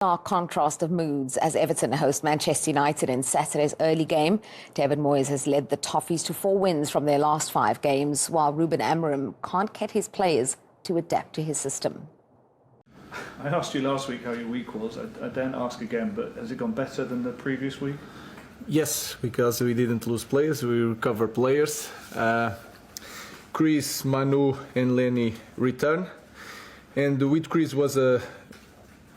Stark contrast of moods as Everton host Manchester United in Saturday's early game. David Moyes has led the Toffees to 4 wins from their last 5 games, while Ruben Amorim can't get his players to adapt to his system. I asked you last week how your week was. I daren't ask again, but has it gone better than the previous week? Yes, because we didn't lose players, we recovered players. Chris, Manu and Lenny return. And with Chris was a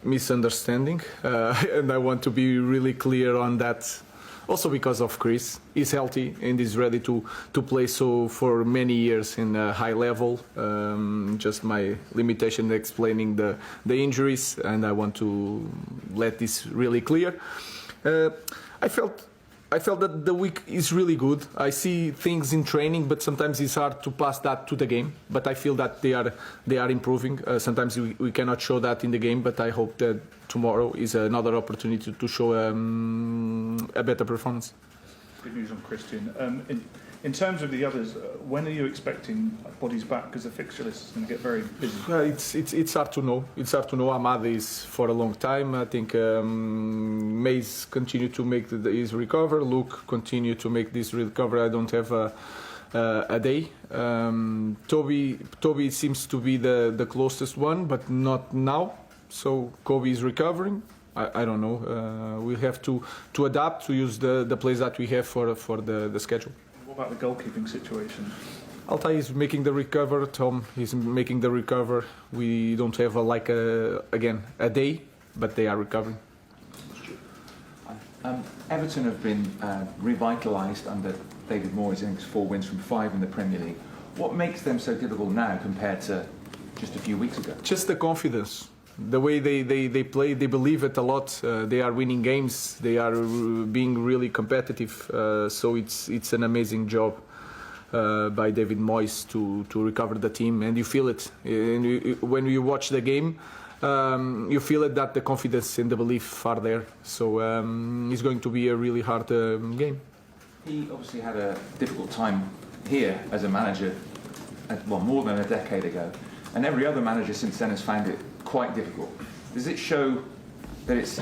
misunderstanding, and I want to be really clear on that. Also because of Chris, he's healthy and is ready to play so for many years in a high level. Just my limitation explaining the injuries, and I want to let this really clear. I felt that the week is really good. I see things in training, but sometimes it's hard to pass that to the game. But I feel that they are improving. Sometimes we cannot show that in the game, but I hope that tomorrow is another opportunity to show a better performance. Good news on Christian. In terms of the others, when are you expecting bodies back? Because the fixture list is going to get very busy. It's hard to know. It's hard to know. Ahmad is for a long time. I think Moyes continue to make his recover. Luke continue to make this recover. I don't have a day. Toby seems to be the closest one, but not now. So Kobe is recovering. I don't know. We have to adapt to use the players that we have for the schedule. What about the goalkeeping situation? Altai is making the recover. Tom is making the recover. We don't have a day, but they are recovering. Everton have been revitalised under David Moyes. I think it's 4 wins from 5 in the Premier League. What makes them so difficult now compared to just a few weeks ago? Just the confidence. The way they play, they believe it a lot. They are winning games. They are being really competitive. So it's an amazing job by David Moyes to recover the team, and you feel it. And when you watch the game, you feel it that the confidence and the belief are there. So it's going to be a really hard game. He obviously had a difficult time here as a manager, more than a decade ago, and every other manager since then has found it quite difficult. Does it show that it's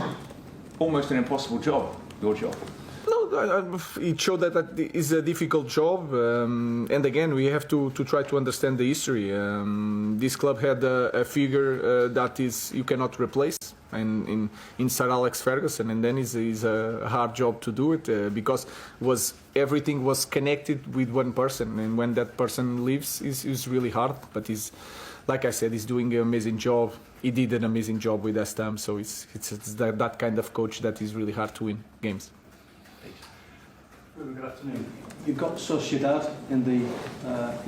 almost an impossible job, your job? No, it showed that it's a difficult job, and again we have to try to understand the history. This club had a figure that is you cannot replace, and in Sir Alex Ferguson, and then it's a hard job to do it because everything was connected with one person, and when that person leaves, it's really hard. But like I said, he's doing an amazing job. He did an amazing job with West Ham, so it's that kind of coach that is really hard to win games. Good afternoon. You've got Sociedad in the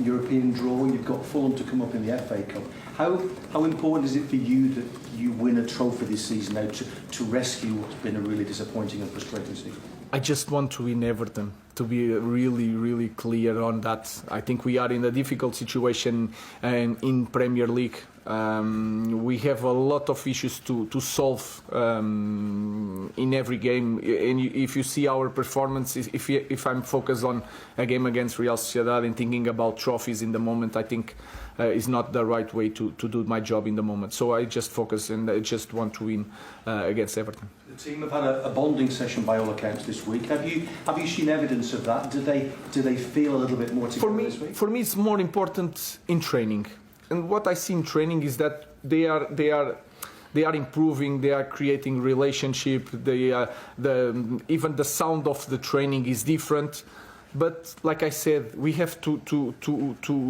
European draw. You've got Fulham to come up in the FA Cup. How important is it for you that you win a trophy this season now to rescue what's been a really disappointing and frustrating season? I just want to win Everton, to be really, really clear on that. I think we are in a difficult situation in Premier League. We have a lot of issues to solve in every game. And if you see our performance, if I'm focused on a game against Real Sociedad and thinking about trophies in the moment, I think is not the right way to do my job in the moment. So I just focus and I just want to win against Everton. The team have had a bonding session by all accounts this week. Have you seen evidence of that? Do they feel a little bit more together this week? For me, it's more important in training. And what I see in training is that they are improving. They are creating relationship. Even the sound of the training is different. But like I said, we have to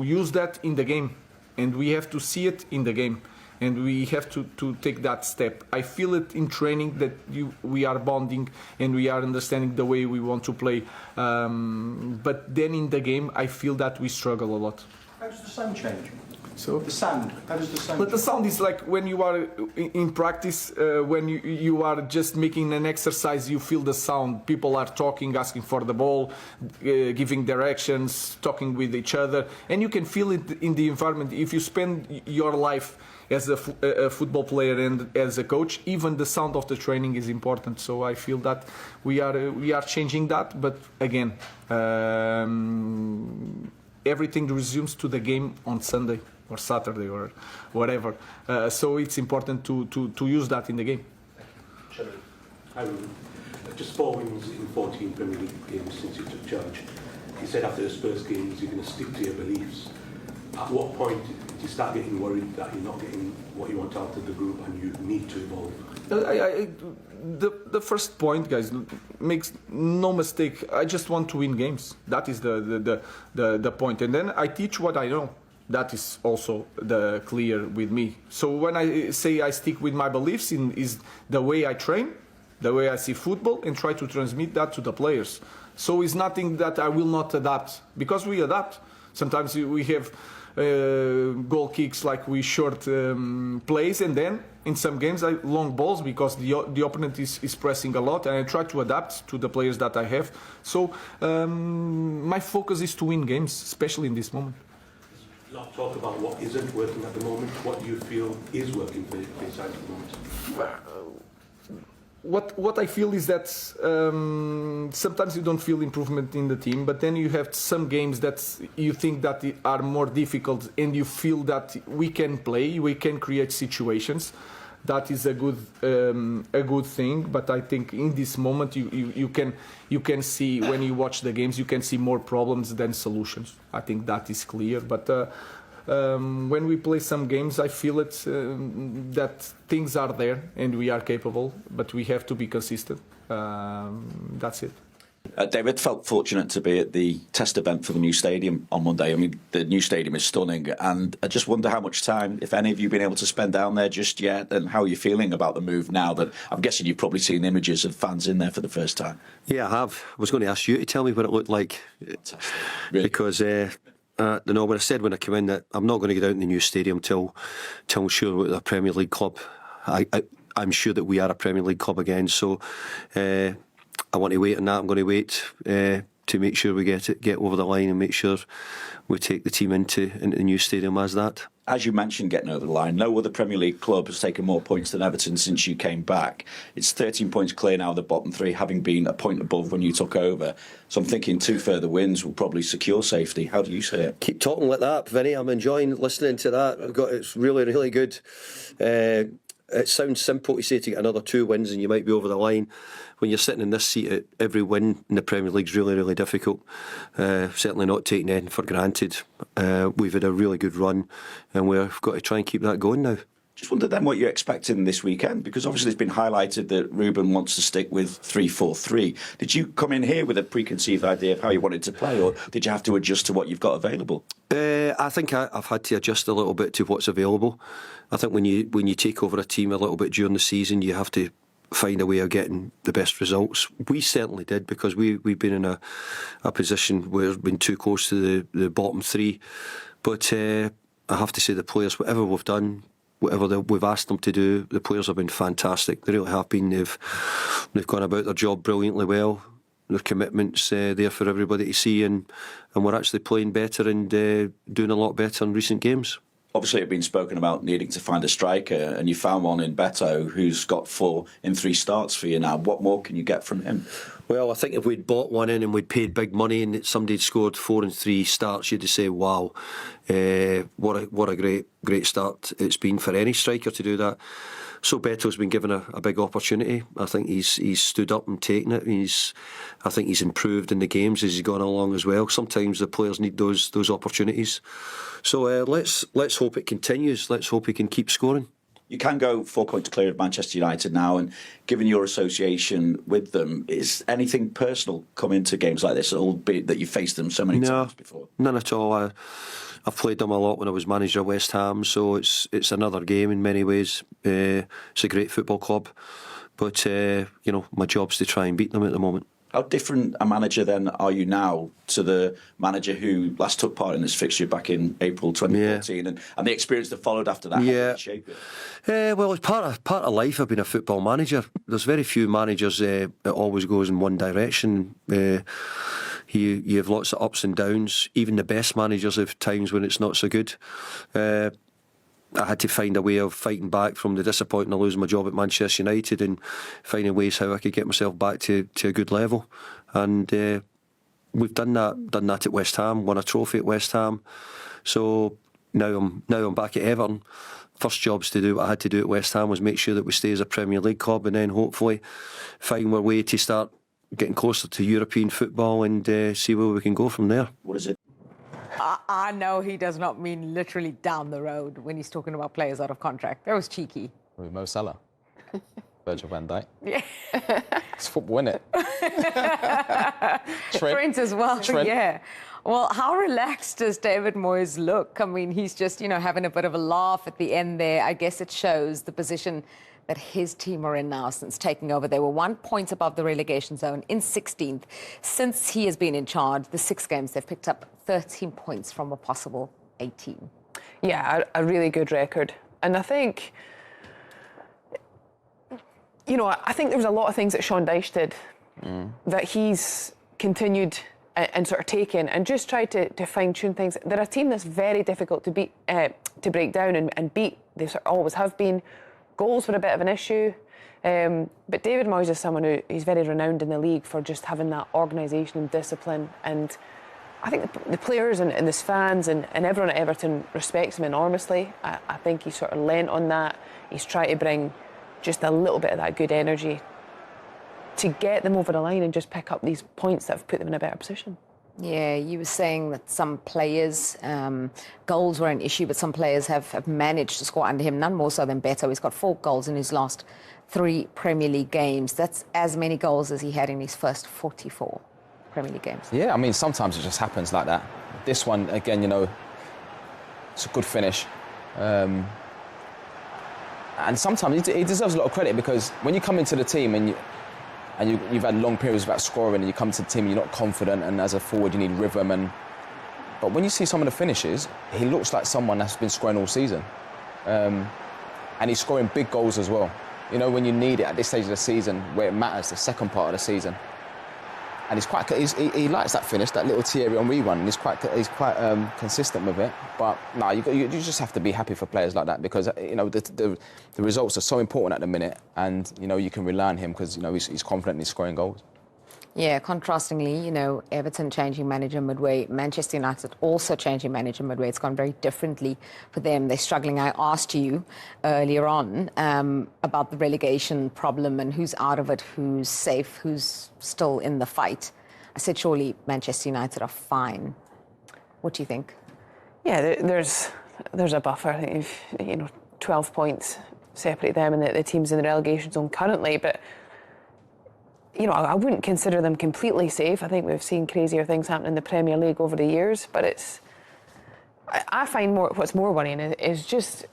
use that in the game, and we have to see it in the game, and we have to take that step. I feel it in training that we are bonding and we are understanding the way we want to play. But then in the game, I feel that we struggle a lot. How does the sound change? So the sound. How does the sound? But the sound is like when you are in practice, when you are just making an exercise, you feel the sound. People are talking, asking for the ball, giving directions, talking with each other, and you can feel it in the environment. If you spend your life as a football player and as a coach, even the sound of the training is important. So I feel that we are changing that. But again, everything resumes to the game on Sunday or Saturday or whatever. So it's important to use that in the game. Hi, Ruben. Just 4 wins in 14 Premier League games since you took charge. You said after the Spurs games you're going to stick to your beliefs. At what point do you start getting worried that you're not getting what you want out of the group and you need to evolve? The first point, guys, makes no mistake. I just want to win games. That is the point. And then I teach what I know. That is also clear with me. So when I say I stick with my beliefs is the way I train, the way I see football, and try to transmit that to the players. So it's nothing that I will not adapt, because we adapt. Sometimes we have goal kicks like we short plays, and then in some games long balls because the opponent is pressing a lot, and I try to adapt to the players that I have. So my focus is to win games, especially in this moment. Not talk about what isn't working at the moment. What do you feel is working for your side at the moment? What I feel is that sometimes you don't feel improvement in the team, but then you have some games that you think that are more difficult, and you feel that we can play, we can create situations. That is a good thing. But I think in this moment you can see, when you watch the games, you can see more problems than solutions. I think that is clear. But when we play some games, I feel that things are there and we are capable, but we have to be consistent. That's it. David, felt fortunate to be at the test event for the new stadium on Monday. I mean, the new stadium is stunning, and I just wonder how much time, if any, have you been able to spend down there just yet, and how are you feeling about the move now that I'm guessing you've probably seen images of fans in there for the first time? Yeah, I have. I was going to ask you to tell me what it looked like. Really? Because when I said when I came in that I'm not going to get out in the new stadium till I'm sure we're a Premier League club. I'm sure that we are a Premier League club again, so I want to wait on that. I'm going to wait to make sure we get over the line and make sure we take the team into the new stadium as that. As you mentioned, getting over the line, no other Premier League club has taken more points than Everton since you came back. It's 13 points clear now of the bottom three, having been a point above when you took over. So I'm thinking 2 further wins will probably secure safety. How do you see it? Keep talking like that, Vinny. I'm enjoying listening to that. It's really, really good. It sounds simple to say to get another 2 wins and you might be over the line. When you're sitting in this seat, every win in the Premier League is really, really difficult. Certainly not taking anything for granted. We've had a really good run, and we've got to try and keep that going now. Just wondered then what you're expecting this weekend, because obviously it's been highlighted that Ruben wants to stick with 3-4-3. Did you come in here with a preconceived idea of how you wanted to play, or did you have to adjust to what you've got available? I think I've had to adjust a little bit to what's available. I think when you take over a team a little bit during the season, you have to find a way of getting the best results. We certainly did, because we've been in a position where we've been too close to the bottom 3. But I have to say the players, whatever we've done, whatever we've asked them to do, the players have been fantastic. They really have been. They've gone about their job brilliantly well. Their commitment's there for everybody to see, and we're actually playing better and doing a lot better in recent games. Obviously, it's been spoken about needing to find a striker, and you found one in Beto, who's got 4 in 3 starts for you now. What more can you get from him? Well, I think if we'd bought one in and we'd paid big money and somebody'd scored 4 in 3 starts, you'd say, wow, what a great start it's been for any striker to do that. So Beto's been given a big opportunity. I think he's stood up and taken it. I think he's improved in the games as he's gone along as well. Sometimes the players need those opportunities. So let's hope it continues. Let's hope he can keep scoring. You can go 4 points clear of Manchester United now, and given your association with them, is anything personal come into games like this, albeit that you've faced them so many times before? None at all. I've played them a lot when I was manager of West Ham, so it's another game in many ways. It's a great football club, but my job's to try and beat them at the moment. How different a manager then are you now to the manager who last took part in this fixture back in April 2014, and the experience that followed after that? Yeah. Shape it? Well, it's part of life of being a football manager. There's very few managers that always goes in one direction. You have lots of ups and downs. Even the best managers have times when it's not so good. I had to find a way of fighting back from the disappointment of losing my job at Manchester United and finding ways how I could get myself back to a good level. And we've done that at West Ham, won a trophy at West Ham. So now I'm back at Everton. first jobs to do, what I had to do at West Ham was make sure that we stay as a Premier League club, and then hopefully find our way to start getting closer to European football and see where we can go from there. What is it? I know he does not mean literally down the road when he's talking about players out of contract. That was cheeky. Mo Salah. Virgil van Dijk. Yeah. It's football, isn't it? Trent as well, Trent. yeah. Well, how relaxed does David Moyes look? I mean, he's just, having a bit of a laugh at the end there. I guess it shows the position that his team are in now since taking over. They were 1 point above the relegation zone in 16th. Since he has been in charge, the 6 games, they've picked up 13 points from a possible 18. Yeah, a really good record. And I think, I think there was a lot of things that Sean Dyche did that he's continued and sort of taken and just tried to fine-tune things. They're a team that's very difficult to beat, to break down and beat. They sort of always have been. Goals were a bit of an issue. But David Moyes is someone who's very renowned in the league for just having that organisation and discipline. And I think the players and the fans and everyone at Everton respects him enormously. I think he's sort of lent on that. He's tried to bring just a little bit of that good energy to get them over the line and just pick up these points that have put them in a better position. Yeah, you were saying that some players, goals were an issue, but some players have managed to score under him, none more so than Beto. He's got 4 goals in his last 3 Premier League games. That's as many goals as he had in his first 44 Premier League games. Yeah, I mean, sometimes it just happens like that. This one, again, it's a good finish. And sometimes he deserves a lot of credit because when you come into the team and you've had long periods without scoring and you come to the team and you're not confident, and as a forward you need rhythm. But when you see some of the finishes, he looks like someone that's been scoring all season. And he's scoring big goals as well. When you need it at this stage of the season, where it matters, the second part of the season. And he likes that finish, that little Thierry Henry one, and he's quite consistent with it. But no, you just have to be happy for players like that because the results are so important at the minute, and you can rely on him because he's confident and he's scoring goals. Yeah, contrastingly, Everton changing manager midway, Manchester United also changing manager midway. It's gone very differently for them. They're struggling. I asked you earlier on about the relegation problem and who's out of it, who's safe, who's still in the fight. I said, surely Manchester United are fine. What do you think? Yeah, there's a buffer. I think 12 points separate them and the teams in the relegation zone currently, but I wouldn't consider them completely safe. I think we've seen crazier things happen in the Premier League over the years, but I find what's more worrying is just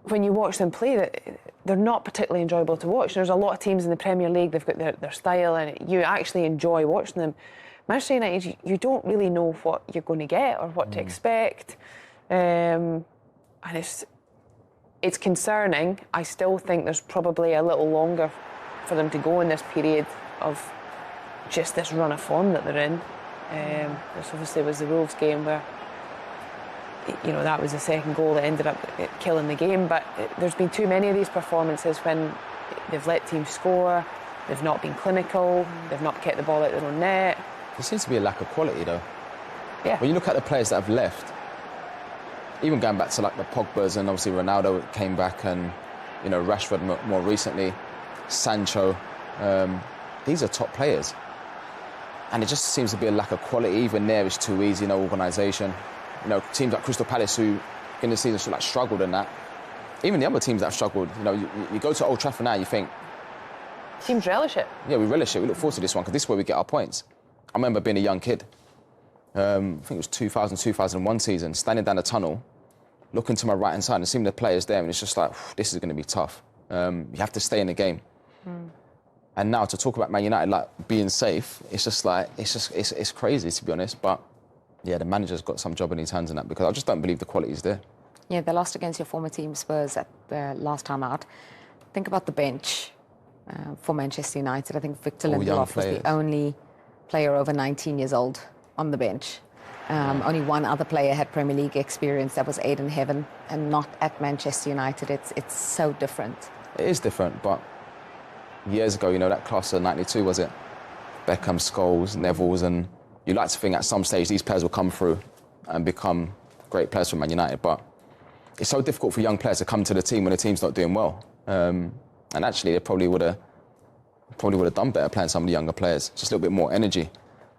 when you watch them play, that they're not particularly enjoyable to watch. There's a lot of teams in the Premier League, they've got their style and you actually enjoy watching them. Manchester United, you don't really know what you're going to get or what to expect. And it's concerning. I still think there's probably a little longer for them to go in this period of just this run of form that they're in. This obviously was the Wolves game where that was the second goal that ended up killing the game, but there's been too many of these performances when they've let teams score, they've not been clinical, they've not kept the ball out their own net. There seems to be a lack of quality though. Yeah. When you look at the players that have left, even going back to like the Pogbas and obviously Ronaldo came back and Rashford more recently, Sancho, these are top players. And it just seems to be a lack of quality. Even there, it's too easy, no organisation. Teams like Crystal Palace who in the season struggled in that. Even the other teams that have struggled, you go to Old Trafford now, you think... Teams relish it. Yeah, we relish it. We look forward to this one because this is where we get our points. I remember being a young kid. I think it was 2000, 2001 season, standing down the tunnel, looking to my right-hand side and seeing the players there, and it's just like, this is going to be tough. You have to stay in the game. And now to talk about Man United like being safe, it's just like it's crazy to be honest. But yeah, the manager's got some job in his hands in that because I just don't believe the quality is there. Yeah, they lost against your former team Spurs at the last time out. Think about the bench for Manchester United. I think Victor Lindelof was the only player over 19 years old on the bench. Only one other player had Premier League experience, that was Aiden Heaven, and not at Manchester United. It's so different. It is different, but years ago, that class of 92, was it? Beckham, Scholes, Neville's, and you like to think at some stage these players will come through and become great players for Man United, but it's so difficult for young players to come to the team when the team's not doing well. And actually, they probably would have done better playing some of the younger players. Just a little bit more energy,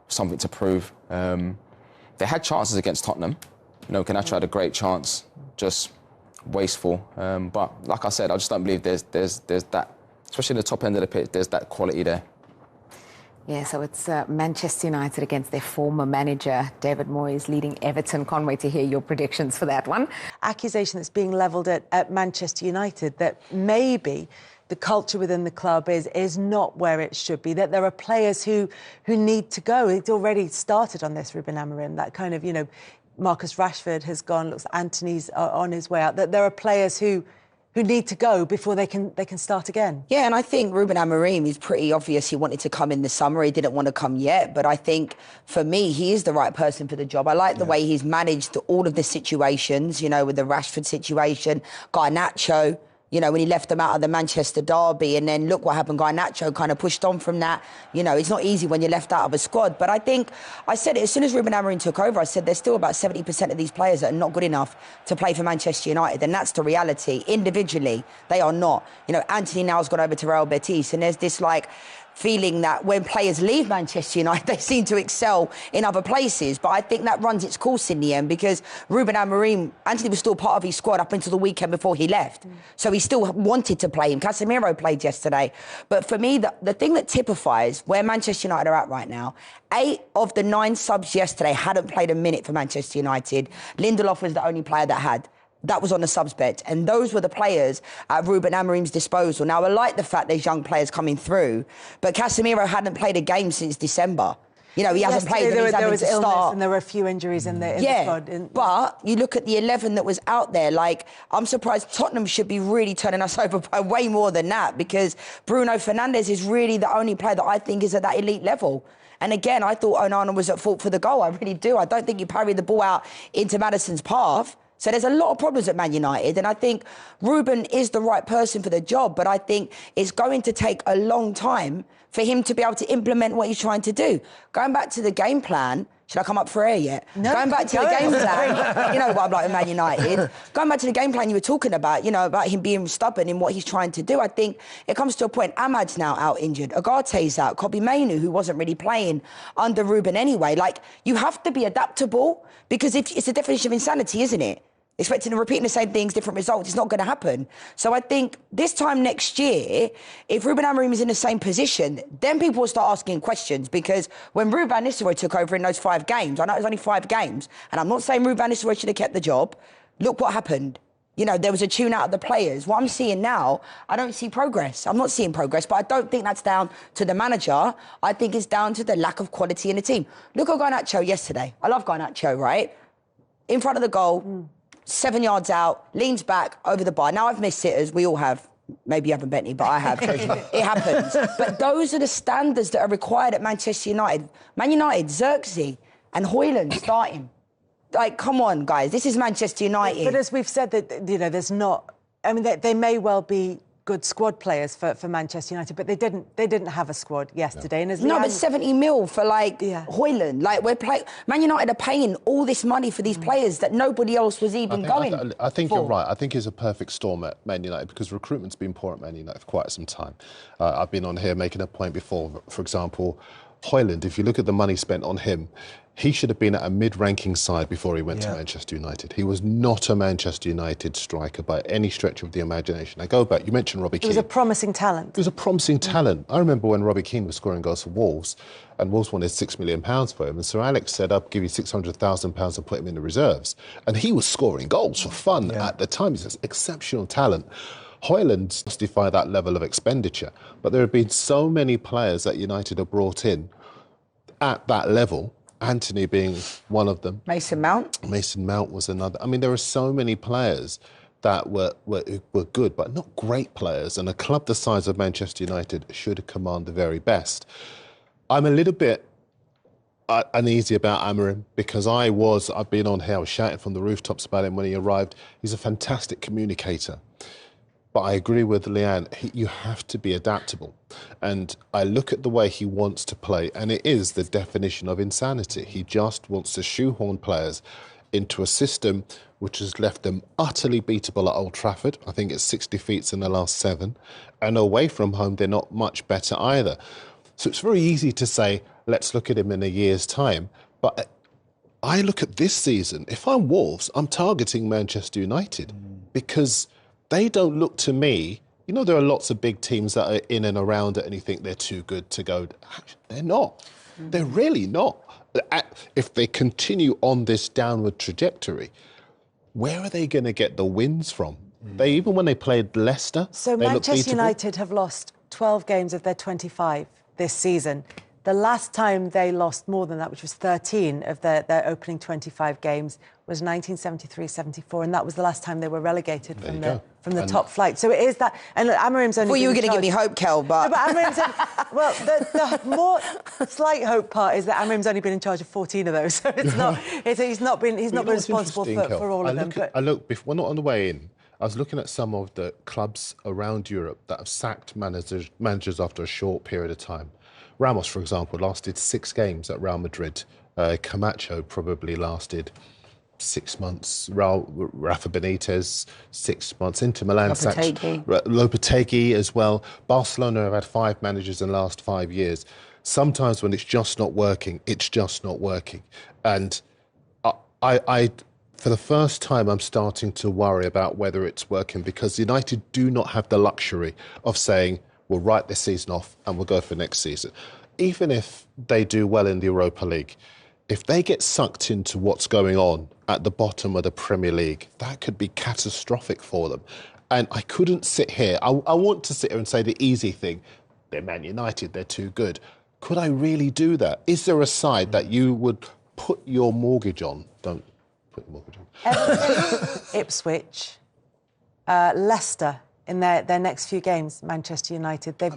something to prove. They had chances against Tottenham. You know, Garnacho had a great chance, just wasteful. But like I said, I just don't believe there's that, especially in the top end of the pitch, there's that quality there. Yeah, so it's Manchester United against their former manager, David Moyes, leading Everton. Can't wait to hear your predictions for that one. Accusation that's being levelled at Manchester United that maybe the culture within the club is not where it should be, that there are players who need to go. It's already started on this, Ruben Amorim, that kind of, you know, Marcus Rashford has gone, looks Anthony's on his way out, that there are players who need to go before they can start again. Yeah, and I think Ruben Amorim is pretty obvious. He wanted to come in the summer. He didn't want to come yet. But I think, for me, he is the right person for the job. I like the way he's managed all of the situations, you know, with the Rashford situation, Garnacho, you know, when he left them out of the Manchester derby, and then look what happened. Garnacho kind of pushed on from that. You know, it's not easy when you're left out of a squad. But I think, I said it as soon as Ruben Amorim took over, I said there's still about 70% of these players that are not good enough to play for Manchester United. And that's the reality. Individually, they are not. You know, Anthony now's gone over to Real Betis, and there's this, like, feeling that when players leave Manchester United, they seem to excel in other places. But I think that runs its course in the end, because Ruben Amorim, Anthony was still part of his squad up until the weekend before he left. So he still wanted to play him. Casemiro played yesterday. But for me, the thing that typifies where Manchester United are at right now, 8 of the 9 subs yesterday hadn't played a minute for Manchester United. Lindelof was the only player that had. That was on the subs bench. And those were the players at Ruben Amorim's disposal. Now, I like the fact there's young players coming through, but Casemiro hadn't played a game since December. You know, he hasn't played, and he's having to start. And there were a few injuries in the squad. But you look at the 11 that was out there, like, I'm surprised Tottenham should be really turning us over by way more than that, because Bruno Fernandes is really the only player that I think is at that elite level. And again, I thought Onana was at fault for the goal. I really do. I don't think you parry the ball out into Maddison's path. So there's a lot of problems at Man United, and I think Ruben is the right person for the job, but I think it's going to take a long time for him to be able to implement what he's trying to do. Going back to the game plan, should I come up for air yet? No, going back to the game plan, you know what I'm like with Man United. Going back to the game plan you were talking about, you know, about him being stubborn in what he's trying to do. I think it comes to a point, Ahmad's now out injured, Agate's out, Kobbie Mainoo, who wasn't really playing under Ruben anyway. Like, you have to be adaptable, because if it's a definition of insanity, isn't it? Expecting to repeat the same things, different results, it's not going to happen. So I think this time next year, if Ruben Amorim is in the same position, then people will start asking questions, because when Ruben Van Nistelrooy took over in those 5 games, I know it was only 5 games, and I'm not saying Ruben Van Nistelrooy should have kept the job. Look what happened. You know, there was a tune out of the players. What I'm seeing now, I don't see progress. I'm not seeing progress, but I don't think that's down to the manager. I think it's down to the lack of quality in the team. Look at Garnacho yesterday. I love Garnacho, right? In front of the goal, 7 yards out, leans back over the bar. Now, I've missed sitters. We all have. Maybe you haven't, Bentley, but I have. It happens. But those are the standards that are required at Manchester United. Man United, Xerxes and Højlund starting. Like, come on, guys. This is Manchester United. But as we've said, that, you know, there's not... I mean, they may well be good squad players for Manchester United, but they didn't have a squad yesterday. No, And as but 70 mil for, like, Højlund. Like, Man United are paying all this money for these players that nobody else was even going I think for. you're right. I think it's a perfect storm at Man United, because recruitment's been poor at Man United for quite some time. I've been on here making a point before, for example, Højlund, if you look at the money spent on him, he should have been at a mid-ranking side before he went to Manchester United. He was not a Manchester United striker by any stretch of the imagination. I go back, you mentioned Robbie Keane. He was a promising talent. He was a promising talent. I remember when Robbie Keane was scoring goals for Wolves, and Wolves wanted £6 million for him, and Sir Alex said, I'll give you £600,000 and put him in the reserves. And he was scoring goals for fun at the time. He's an exceptional talent. Højlund justify that level of expenditure, but there have been so many players that United have brought in at that level, Anthony being one of them. Mason Mount. Mason Mount was another. I mean, there are so many players that were good, but not great players, and a club the size of Manchester United should command the very best. I'm a little bit uneasy about Amorim, because I've been on here, I was shouting from the rooftops about him when he arrived. He's a fantastic communicator. But I agree with Leanne, you have to be adaptable. And I look at the way he wants to play, and it is the definition of insanity. He just wants to shoehorn players into a system which has left them utterly beatable at Old Trafford. I think it's 6 defeats in the last 7. And away from home, they're not much better either. So it's very easy to say, let's look at him in a year's time. But I look at this season, if I'm Wolves, I'm targeting Manchester United because they don't look to me, you know, there are lots of big teams that are in and around it and you think they're too good to go. They're not. They're really not. If they continue on this downward trajectory, where are they going to get the wins from? They, even when they played Leicester, so Manchester United have lost 12 games of their 25 this season. The last time they lost more than that, which was 13 of their opening 25 games, was 1973-74, and that was the last time they were relegated from the top flight. So it is that, and Amorim's only. Well, you were going to give me hope, Kel, but. No, but Amorim's well, the more slight hope part is that Amorim's only been in charge of 14 of those, so it's not. He's not been responsible for all of them. We're not on the way in. I was looking at some of the clubs around Europe that have sacked managers after a short period of time. Ramos, for example, lasted 6 games at Real Madrid. Camacho probably lasted 6 months. Rafa Benitez, 6 months. Inter Milan sacked Lopetegui as well. Barcelona have had 5 managers in the last 5 years. Sometimes when it's just not working, it's just not working. And I for the first time, I'm starting to worry about whether it's working because United do not have the luxury of saying, we'll write this season off and we'll go for next season. Even if they do well in the Europa League, if they get sucked into what's going on at the bottom of the Premier League, that could be catastrophic for them. And I couldn't sit here. I want to sit here and say the easy thing. They're Man United, they're too good. Could I really do that? Is there a side that you would put your mortgage on? Don't put your mortgage on. Everton, Ipswich, Leicester. In their next few games, Manchester United, there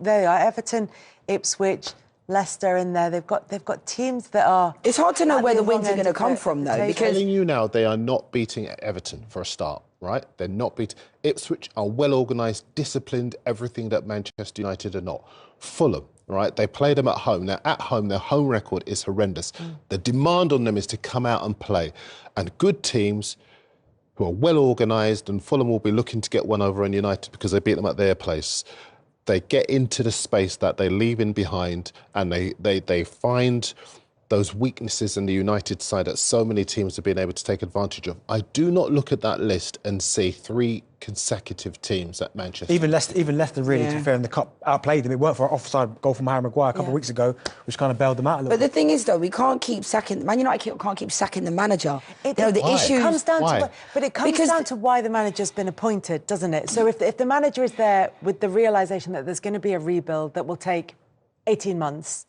they are, Everton, Ipswich, Leicester in there. They've got teams that are. It's hard to know where the wins are going to come from, though, because I'm telling you now, they are not beating Everton for a start, right? They're not beating. Ipswich are well organised, disciplined, everything that Manchester United are not. Fulham, right? They played them at home. Now, at home, their home record is horrendous. The demand on them is to come out and play, and good teams who are well organised, and Fulham will be looking to get one over on United because they beat them at their place. They get into the space that they leave in behind, and they find those weaknesses in the United side that so many teams have been able to take advantage of. I do not look at that list and see 3 consecutive teams at Manchester. Even Leicester really, to be fair, in the Cup, outplayed them. It worked for an offside goal from Harry Maguire a couple of weeks ago, which kind of bailed them out a little bit. But the thing is, though, we can't keep sacking... Man United can't keep sacking the manager. It comes down to why the manager's been appointed, doesn't it? So if the manager is there with the realisation that there's going to be a rebuild that will take 18 months...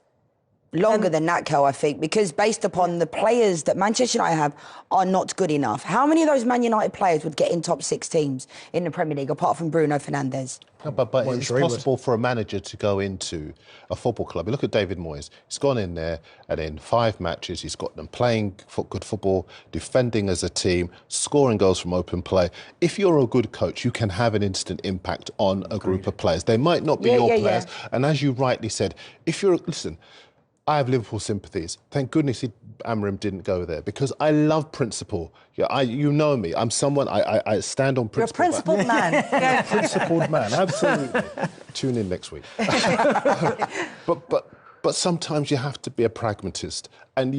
Longer than that, Kel, I think, because based upon the players that Manchester United have are not good enough. How many of those Man United players would get in top 6 teams in the Premier League, apart from Bruno Fernandes? No, but it's possible for a manager to go into a football club. You look at David Moyes. He's gone in there, and in 5 matches, he's got them playing good football, defending as a team, scoring goals from open play. If you're a good coach, you can have an instant impact on a group of players. They might not be your players. And as you rightly said, if you're... Listen, I have Liverpool sympathies. Thank goodness Amorim didn't go there because I love principle. Yeah, you know me. I'm someone, I stand on principle. You're a principled man. Principled man, absolutely. Tune in next week. But sometimes you have to be a pragmatist. And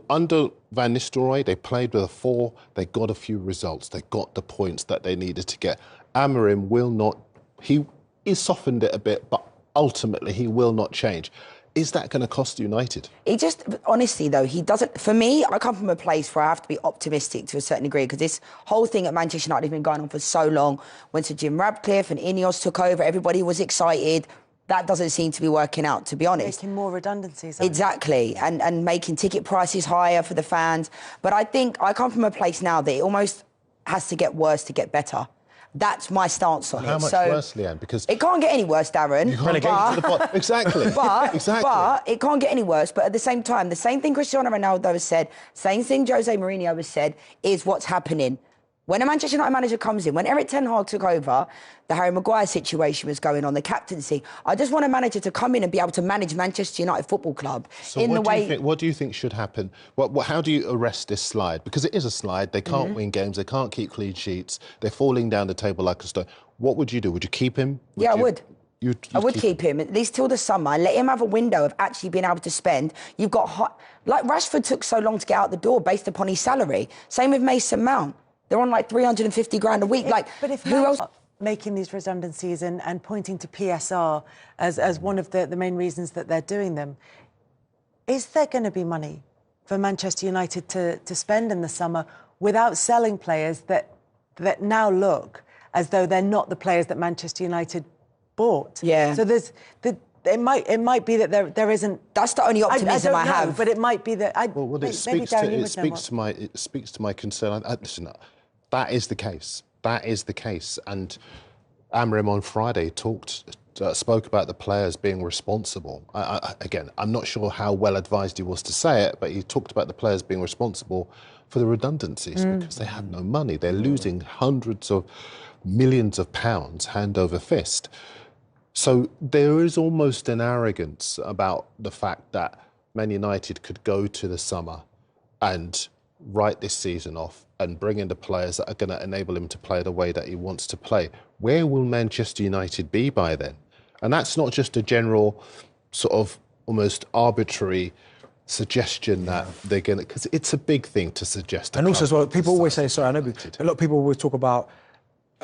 under Van Nistelrooy, they played with a 4. They got a few results. They got the points that they needed to get. Amorim will not. He softened it a bit, but ultimately he will not change. Is that going to cost United? He just, honestly, though, he doesn't... For me, I come from a place where I have to be optimistic to a certain degree because this whole thing at Manchester United has been going on for so long. When Sir Jim Ratcliffe and Ineos took over, everybody was excited. That doesn't seem to be working out, to be honest. Making more redundancies. Exactly, and making ticket prices higher for the fans. But I think I come from a place now that it almost has to get worse to get better. That's my stance on it. How much worse, Leanne? Because it can't get any worse, Darren. You can't get to the bottom. Exactly. But it can't get any worse. But at the same time, the same thing Cristiano Ronaldo has said, same thing Jose Mourinho has said, is what's happening. When a Manchester United manager comes in, when Eric Ten Hag took over, the Harry Maguire situation was going on, the captaincy. I just want a manager to come in and be able to manage Manchester United Football Club so what do you think should happen? How do you arrest this slide? Because it is a slide. They can't win games. They can't keep clean sheets. They're falling down the table like a stone. What would you do? Would you keep him? I would. I would keep him at least till the summer and let him have a window of actually being able to spend. You've got like Rashford took so long to get out the door based upon his salary. Same with Mason Mount. They're on like 350 grand a week. But if who else? Making these redundancies and pointing to PSR as one of the main reasons that they're doing them, is there going to be money for Manchester United to spend in the summer without selling players that now look as though they're not the players that Manchester United bought? Yeah. So it might be that there isn't. That's the only optimism I have. But it might be that. It speaks to my concern. Listen, that is the case. That is the case. And Amorim on Friday spoke about the players being responsible. Again, I'm not sure how well advised he was to say it, but he talked about the players being responsible for the redundancies because they have no money. They're losing hundreds of millions of pounds hand over fist. So there is almost an arrogance about the fact that Man United could go to the summer and write this season off and bring in the players that are going to enable him to play the way that he wants to play. Where will Manchester United be by then? And that's not just a general sort of almost arbitrary suggestion that they're going to... Because it's a big thing to suggest. And also as well, people always say, sorry, I know a lot of people always talk about,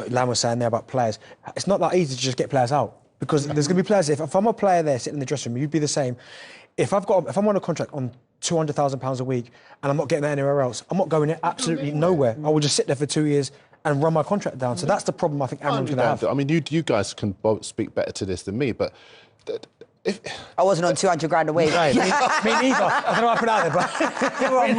Lam was saying there about players. It's not that easy to just get players out. Because there's going to be players, if I'm a player there sitting in the dressing room, you'd be the same. If I'm on a contract on £200,000 a week and I'm not getting that anywhere else, I'm not going absolutely nowhere. I will just sit there for 2 years and run my contract down. So that's the problem I think Amorim's going to have. I mean, you guys can both speak better to this than me, but... I wasn't on 200 grand a week. Right. Me neither. I don't know how I put out there, but... You were on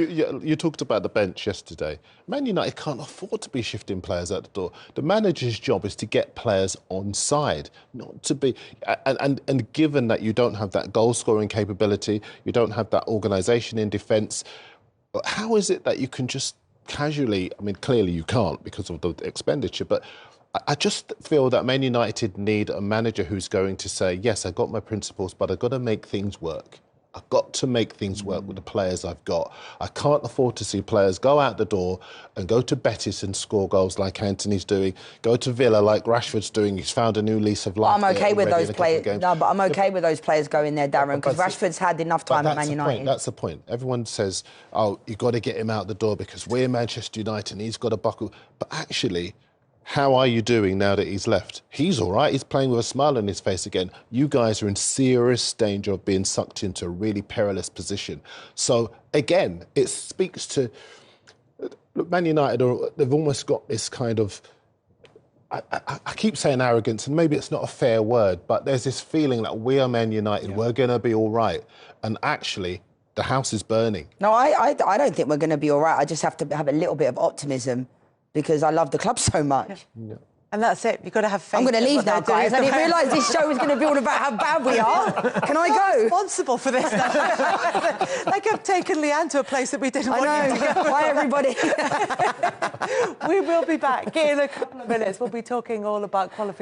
more. You talked about the bench yesterday. Man United can't afford to be shifting players out the door. The manager's job is to get players on side, not to be... And given that you don't have that goal-scoring capability, you don't have that organisation in defence, how is it that you can just casually... I mean, clearly you can't because of the expenditure, but... I just feel that Man United need a manager who's going to say, yes, I've got my principles, but I've got to make things work. I've got to make things work with the players I've got. I can't afford to see players go out the door and go to Betis and score goals like Anthony's doing, go to Villa like Rashford's doing. He's found a new lease of life. I'm okay with those players. No, but I'm okay with those players going there, Darren, because Rashford's had enough time at Man United. That's the point. Everyone says, oh, you've got to get him out the door because we're Manchester United and he's got to buckle. But actually... how are you doing now that he's left? He's all right. He's playing with a smile on his face again. You guys are in serious danger of being sucked into a really perilous position. So, again, it speaks to... Look, Man United, they've almost got this kind of... I keep saying arrogance, and maybe it's not a fair word, but there's this feeling that we are Man United, we're going to be all right. And actually, the house is burning. No, I don't think we're going to be all right. I just have to have a little bit of optimism. Because I love the club so much. Yeah. And that's it. You've got to have faith. I'm going to leave now, guys. I didn't realise this show was going to be all about how bad we are. Can I go? Responsible for this. Like I've taken Leanne to a place that we didn't want you to go. Bye, everybody. We will be back in a couple of minutes. We'll be talking all about qualification.